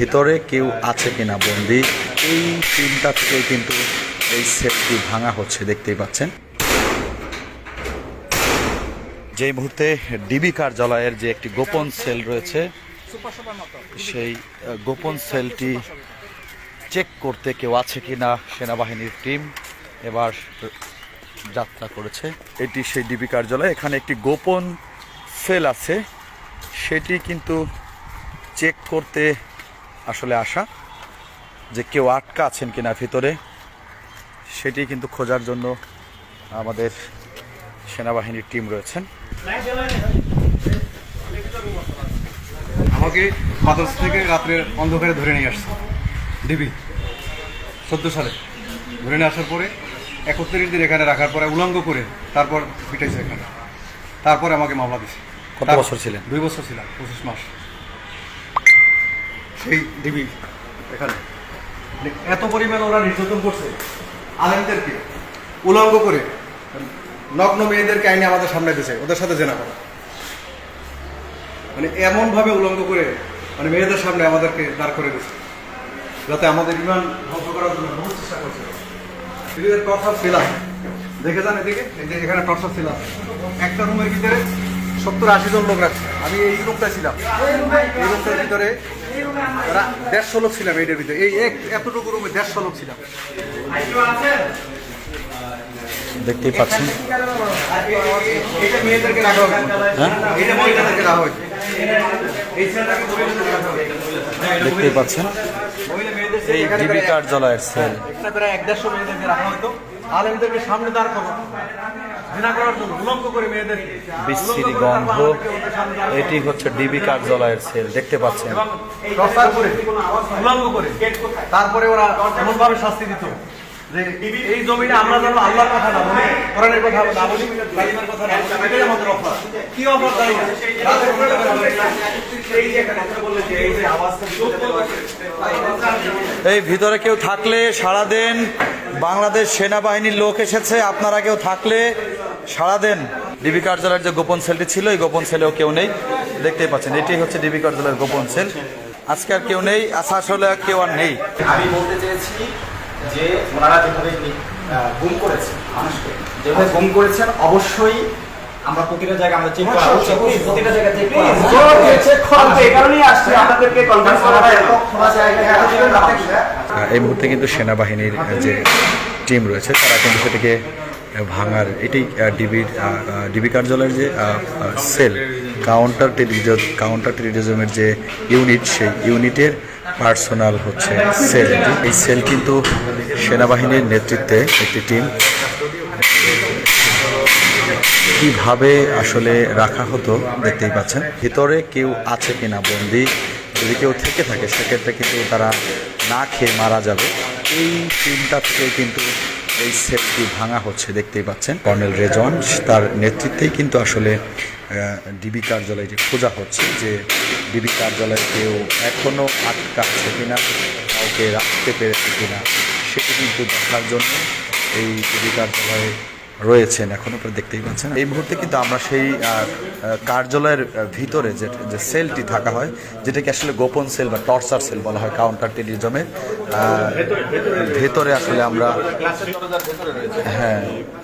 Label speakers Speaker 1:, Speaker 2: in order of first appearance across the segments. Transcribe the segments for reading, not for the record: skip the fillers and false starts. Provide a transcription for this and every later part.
Speaker 1: ভিতরে কেউ আছে কিনা বন্দি, এই চিন্তা থেকে কিন্তু এই সেলটি ভাঙা হচ্ছে, দেখতেই পাচ্ছেন। যে মুহূর্তে ডিবি কার্যালয়ের যে একটি গোপন সেল রয়েছে, সেই গোপন সেলটি চেক করতে কেউ আছে কিনা সেনাবাহিনীর টিম এবার যাত্রা করেছে। এটি সেই ডিবি কার্যালয়, এখানে একটি গোপন সেল আছে, সেটি কিন্তু চেক করতে আসলে আসা, যে কেউ আটকা আছেন কিনা ভিতরে, সেটি কিন্তু খোঁজার জন্য আমাদের সেনাবাহিনীর টিম রয়েছেন।
Speaker 2: আমাকে মাদ্রাসা থেকে রাত্রে অন্ধকারে ধরে নিয়ে আসছে ডিবি 14 সালে। ধরে নিয়ে আসার পরে 31 দিন এখানে রাখার পরে উলঙ্গ করে তারপর পিটাইছে এখানে, তারপরে আমাকে মামলা দিছে।
Speaker 1: কত বছর ছিলেন?
Speaker 2: 2 বছর ছিলাম, 25 মাস সেই ডিবি এখানে। এত পরিমাণ ওরা নির্যাতন করছে আলেমদেরকে, উলঙ্গ করে নগ্ন মেয়েদেরকে আইনে আমাদের সামনে দিয়েছে, ওদের সাথে জেনা করা, মানে এমনভাবে উলঙ্গ করে মানে মেয়েদের সামনে আমাদেরকে দাঁড় করে দিচ্ছে, যাতে আমাদের ইমান ধ্বংস করার জন্য বহু চেষ্টা করছে। টর্চার ছিলাম, দেখে যান এদিকে, এই যে এখানে টর্চার ছিলাম, একটা রুমের ভিতরে 70-80 জন লোক রাখছে। আমি এই রুমটায় ছিলাম, এই রুমটার ভিতরে 150 লোক ছিলাম, এইটার ভিতরে এই এতটুকু রুমে 150 লোক ছিলাম।
Speaker 1: দেখতেই পাচ্ছেন,
Speaker 2: এটা মেয়েদেরকে রাখা হয়েছে, এটা মহিলাদেরকে রাখা হয়েছে, এই ছেলেটাকে
Speaker 1: দেখতেই পাচ্ছেন এই ডিবি কার্যালয়ের সেল।
Speaker 2: একটা প্রায় 150 মেয়েদেরকে রাখা হতো আলেমদেরকে সামনে দাঁড় করার জন্য, উলঙ্গ করে মেয়েদেরকে,
Speaker 1: বিশ্রী গন্ধ। এটি হচ্ছে ডিবি কার্যালয়ের সেল, দেখতে পাচ্ছেন।
Speaker 2: টর্চার করে উলঙ্গ করে তারপরে ওরা এমন ভাবে শাস্তি দিত যে এই জমিনে আমরা যেন আল্লাহর কথা না বলি, কোরআনের কথা না বলি, কালিমার কথা না বলি, এটাই আমাদের অপরাধ। কি অপরাধ জানি না,
Speaker 1: এই ভিতরে কেউ থাকলে সাড়া দেন। বাংলাদেশ সেনাবাহিনীর লোক এসেছে, আপনারা কেউ থাকলে সাড়া দেন। ডিবি কার্যালয়ের যে গোপন সেলটি ছিল, এই গোপন সেলেও কেউ নেই, দেখতেই পাচ্ছেন। এটি হচ্ছে ডিবি কার্যালয়ের গোপন সেল। আজকে আর কেউ নেই, আশা আসলে কেউ আর নেই।
Speaker 3: আমি বলতে চেয়েছি যে ওনারা যেভাবে গুম করেছেন মানুষকে, যেভাবে গুম করেছেন, অবশ্যই আমরা প্রতিটা জায়গায় আমরা চেক করা উচিত, প্রতিটা জায়গায় চেক করা চেক করা এই কারণেই আসছে আমাদেরকে কনফারেন্স করা হয়।
Speaker 1: এই মুহূর্তে কিন্তু সেনাবাহিনীর যে টিম রয়েছে তারা কিন্তু সেটাকে ভাঙার, এটি ডিবি কার্যালয়ের যে সেল, কাউন্টার টেররিজমের যে ইউনিট, সেই ইউনিটের পার্সোনাল হচ্ছে সেল। এই সেল কিন্তু সেনাবাহিনীর নেতৃত্বে একটি টিম। কিভাবে আসলে রাখা হতো দেখতেই পাচ্ছেন। ভিতরে কেউ আছে কিনা বন্দি, যদি কেউ থেকে থাকে সেক্ষেত্রে কিন্তু তারা না খেয়ে মারা যাবে, এই চিন্তা থেকে কিন্তু এই সেলটি ভাঙা হচ্ছে, দেখতেই পাচ্ছেন। কর্নেল রেজন, তার নেতৃত্বেই কিন্তু আসলে ডিবি কার্যালয়টি খোঁজা হচ্ছে, যে ডিবি কার্যালয়ে কেউ এখনও আটকা আছে কিনা, কাউকে রাখতে পেরেছে কিনা, সেটি কিন্তু দেখার জন্য এই ডিবি কার্যালয়ে রয়েছেন এখনও, দেখতেই পাচ্ছেন। এই মুহূর্তে কিন্তু আমরা সেই কার্যালয়ের ভিতরে যে সেলটি থাকা হয়, যেটাকে আসলে গোপন সেল বা টর্চার সেল বলা হয় কাউন্টার টেররিজমের, ভেতরে আসলে আমরা, হ্যাঁ,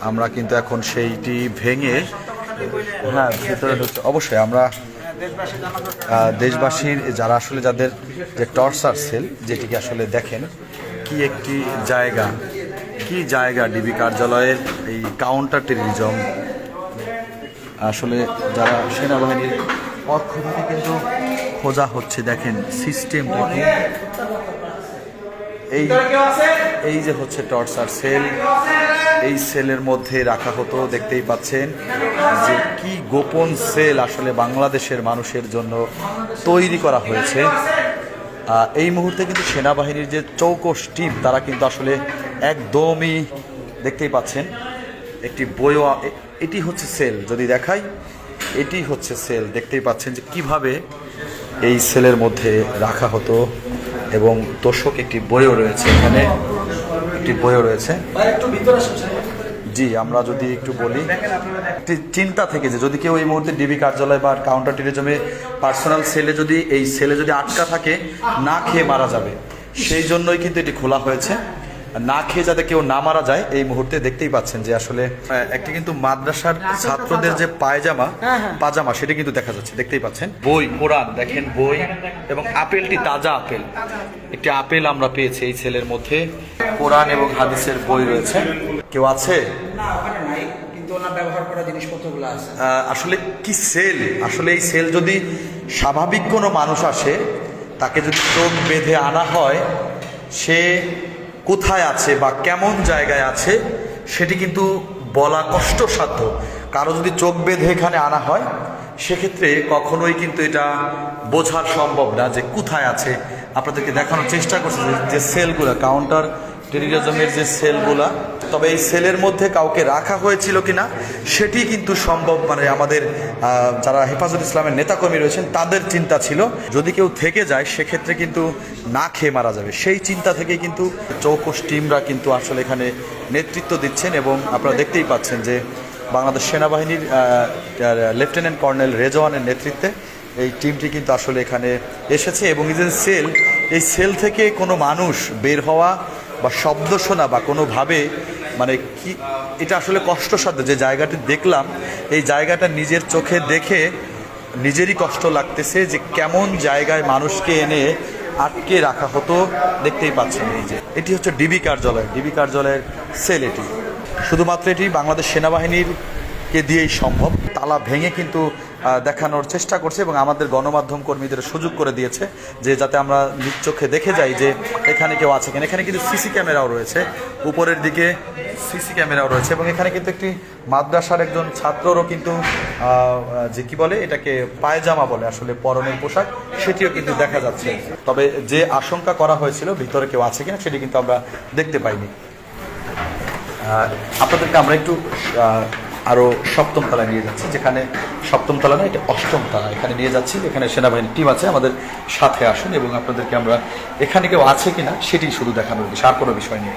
Speaker 1: আমরা কিন্তু এখন সেইটি ভেঙে, হ্যাঁ, ভেতরে ঢুকছে। অবশ্যই আমরা দেশবাসীর যারা আসলে যাদের যে টর্চার সেল, যেটিকে আসলে দেখেন কি একটি জায়গা, কি জায়গা ডিবি কার্যালয়ের এই কাউন্টার টেররিজম, আসলে যারা সেনাবাহিনীর পক্ষ থেকে কিন্তু খোঁজা হচ্ছে। দেখেন সিস্টেমটা কি, এই যে হচ্ছে টর্চার সেল, এই সেলের মধ্যে রাখা হতো, দেখতেই পাচ্ছেন যে কি গোপন সেল আসলে বাংলাদেশের মানুষের জন্য তৈরি করা হয়েছে। এই মুহূর্তে কিন্তু সেনাবাহিনীর যে চৌকস টিম, তারা কিন্তু আসলে একদমই, দেখতেই পাচ্ছেন একটি বইও, এটি হচ্ছে সেল, যদি দেখাই এটি হচ্ছে সেল, দেখতেই পাচ্ছেন যে কিভাবে এই সেলের মধ্যে রাখা হতো। এবং তোষক একটি বইও রয়েছে, এখানে একটি বইও রয়েছে। জি, আমরা যদি একটু বলি একটি চিন্তা থেকে যে যদি কেউ এই মুহূর্তে ডিবি কার্যালয় বা কাউন্টার টেরিজমে পার্সোনাল সেলে যদি এই সেলে যদি আটকা থাকে, না খেয়ে মারা যাবে, সেই জন্যই কিন্তু এটি খোলা হয়েছে। না খেয়ে যাতে কেউ না মারা যায়, এই মুহূর্তে দেখতেই পাচ্ছেন যে আসলে একটি কিন্তু মাদ্রাসার ছাত্রদের যে পাজামা সেটা কিন্তু দেখা যাচ্ছে, দেখতেই পাচ্ছেন। বই, কোরআন দেখেন, বই এবং আপেলটি তাজা আপেল, একটি আপেল আমরা পেয়েছি এই সেলের মধ্যে। কোরআন এবং হাদিসের বই রয়েছে। কেউ আছে?
Speaker 4: না, ওখানে নাই, কিন্তু ওনার ব্যবহার করা জিনিসপত্রগুলো আছে।
Speaker 1: আসলে কি সেল, আসলে এই সেল যদি স্বাভাবিক কোনো মানুষ আসে, তাকে যদি চোখ বেঁধে আনা হয়, সে কোথায় আছে বা কেমন জায়গায় আছে সেটি কিন্তু বলা কষ্টসাধ্য। কারো যদি চোখ বেঁধে এখানে আনা হয়, সেক্ষেত্রে কখনোই কিন্তু এটা বোঝা সম্ভব না যে কোথায় আছে। আপনাদেরকে দেখানোর চেষ্টা করছি যে সেলগুলো, কাউন্টার টেরিজমের যে সেলগুলা, তবে এই সেলের মধ্যে কাউকে রাখা হয়েছিল কিনা সেটি কিন্তু সম্ভব, মানে আমাদের যারা হেফাজত ইসলামের নেতাকর্মী রয়েছেন তাদের চিন্তা ছিল যদি কেউ থেকে যায় সেক্ষেত্রে কিন্তু না খেয়ে মারা যাবে। সেই চিন্তা থেকেই কিন্তু চৌকস টিমরা কিন্তু আসলে এখানে নেতৃত্ব দিচ্ছেন এবং আপনারা দেখতেই পাচ্ছেন যে বাংলাদেশ সেনাবাহিনীর লেফটেন্যান্ট কর্নেল রেজওয়ানের নেতৃত্বে এই টিমটি কিন্তু আসলে এখানে এসেছে এবং এই যে সেল, এই সেল থেকে কোনো মানুষ বের হওয়া বা শব্দ শোনা বা কোনোভাবে মানে কি, এটা আসলে কষ্টসাধ্য। যে জায়গাটি দেখলাম, এই জায়গাটা নিজের চোখে দেখে নিজেরই কষ্ট লাগতেছে যে কেমন জায়গায় মানুষকে এনে আটকে রাখা হতো। দেখতেই পাচ্ছেন এই যে এটি হচ্ছে ডিবি কার্যালয়ের সেল। এটি শুধুমাত্র এটি বাংলাদেশ সেনাবাহিনীর কে দিয়েই সম্ভব। তালা ভেঙে কিন্তু দেখানোর চেষ্টা করছে এবং আমাদের গণমাধ্যম কর্মীদের সুযোগ করে দিয়েছে যে যাতে আমরা নিজ চোখে দেখে যাই যে এখানে কেউ আছে কিনা। এখানে কিন্তু সিসি ক্যামেরাও রয়েছে, উপরের দিকে সিসি ক্যামেরাও রয়েছে এবং এখানে কিন্তু একটি মাদ্রাসার একজন ছাত্ররও কিন্তু যে কি বলে এটাকে পায়জামা বলে আসলে পরনের পোশাক, সেটিও কিন্তু দেখা যাচ্ছে। তবে যে আশঙ্কা করা হয়েছিল ভিতরে কেউ আছে কিনা সেটি কিন্তু আমরা দেখতে পাইনি। আপনাদেরকে আমরা একটু আরও সপ্তম তলায় নিয়ে যাচ্ছি, যেখানে সপ্তম তলা না, এটা অষ্টম তলা, এখানে নিয়ে যাচ্ছি। এখানে সেনাবাহিনীর টিম আছে, আমাদের সাথে আসুন এবং আপনাদেরকে আমরা এখানে কেউ আছে কিনা সেটি শুধু দেখানোর বিষয়, আর কোনো বিষয় নেই।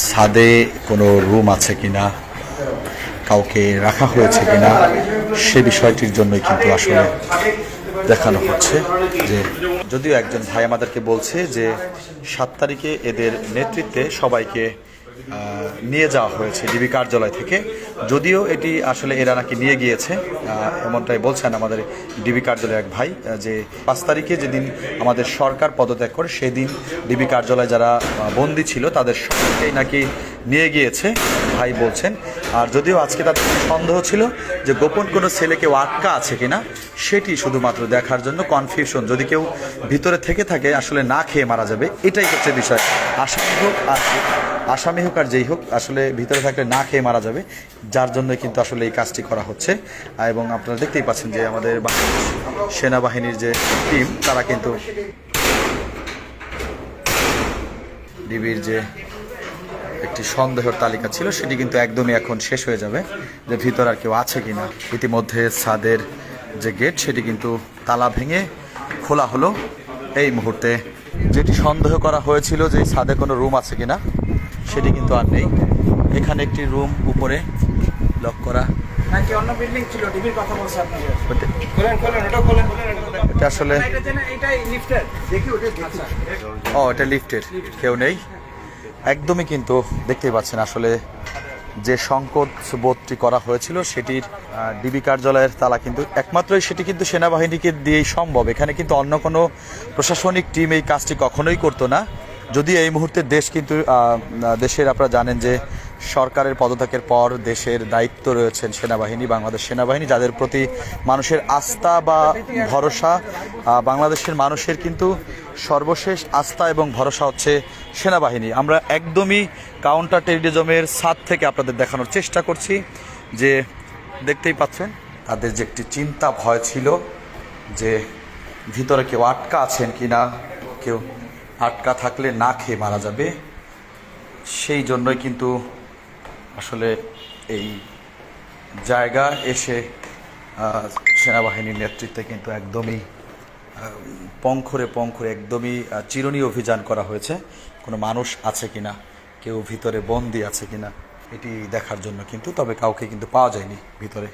Speaker 1: ছাদে কোনো রুম আছে কিনা, কাউকে রাখা হয়েছে কিনা সে বিষয়টির জন্যই কিন্তু আসলে দেখানো হচ্ছে। যে যদিও একজন ভাই আমাদেরকে বলছে যে 7 তারিখে এদের নেতৃত্বে সবাইকে নিয়ে যাওয়া হয়েছে ডিবি কার্যালয় থেকে, যদিও এটি আসলে এরা নাকি নিয়ে গিয়েছে, এমনটাই বলছেন আমাদের ডিবি কার্যালয়ের এক ভাই, যে 5 তারিখে যেদিন আমাদের সরকার পদত্যাগ করে সেদিন ডিবি কার্যালয়ে যারা বন্দী ছিল তাদের সবাইকেই নাকি নিয়ে গিয়েছে ভাই বলছেন। আর যদিও আজকে তাদের সন্দেহ ছিল যে গোপন কোনো ছেলে কেউ আটকা আছে কিনা সেটি শুধুমাত্র দেখার জন্য, কনফিউশন, যদি কেউ ভিতরে থেকে থাকে আসলে না খেয়ে মারা যাবে, এটাই হচ্ছে বিষয়। আসামি হোক আর যেই হোক আসলে ভিতরে থাকলে না খেয়ে মারা যাবে, যার জন্য কিন্তু আসলে এই কাজটি করা হচ্ছে। এবং আপনারা দেখতেই পাচ্ছেন যে আমাদের সেনাবাহিনীর যে টিম তারা কিন্তু ডিবির যে একটি সন্দেহের তালিকা ছিল সেটি কিন্তু একদমই এখন শেষ হয়ে যাবে, যে ভিতর আর কেউ আছে কিনা। ইতিমধ্যে ছাদের যে গেট সেটি কিন্তু তালা ভেঙে খোলা হলো এই মুহূর্তে। যেটি সন্দেহ করা হয়েছিল যে ছাদে কোনো রুম আছে কিনা সেটি কিন্তু আর নেই। এখানে একটি রুম উপরে লক করা,
Speaker 4: নাকি অন্য বিল্ডিং ছিল, ডিবির কথা বলছে আপনাদের।
Speaker 1: এটা আসলে
Speaker 4: এটাই লিফটের, দেখি ওটা আচ্ছা।
Speaker 1: এটা লিফটের, কেউ নেই একদমই। কিন্তু দেখতেই পাচ্ছেন আসলে যে সংকট বোধটি করা হয়েছিল সেটির ডিবি কার্যালয়ের তালা কিন্তু একমাত্রই সেটি কিন্তু সেনাবাহিনীকে দিয়েই সম্ভব। এখানে কিন্তু অন্য কোনো প্রশাসনিক টিম এই কাজটি কখনোই করতো না। যদি এই মুহূর্তে দেশ কিন্তু দেশের, আপনারা জানেন যে সরকারের পদত্যাগের পর দেশের দায়িত্ব রয়েছেন সেনাবাহিনী, বাংলাদেশ সেনাবাহিনী, যাদের প্রতি মানুষের আস্থা বা ভরসা, বাংলাদেশের মানুষের কিন্তু সর্বশেষ আস্থা এবং ভরসা হচ্ছে সেনাবাহিনী। আমরা একদমই কাউন্টার টেরিজমের ছাদ থেকে আপনাদের দেখানোর চেষ্টা করছি যে দেখতেই পাচ্ছেন তাদের যে একটি চিন্তা ভয় ছিল যে ভিতরে কেউ আটকা আছেন কি না, কেউ আটকা থাকলে না খেয়ে মারা যাবে, সেই জন্যই কিন্তু আসলে এই জায়গা এসে সেনাবাহিনীর নেতৃত্বে কিন্তু একদমই পঙ্খরে একদমই চিরুনি অভিযান করা হয়েছে কোনো মানুষ আছে কিনা, কেউ ভিতরে বন্দি আছে কিনা এটি দেখার জন্য কিন্তু, তবে কাউকে কিন্তু পাওয়া যায়নি ভিতরে।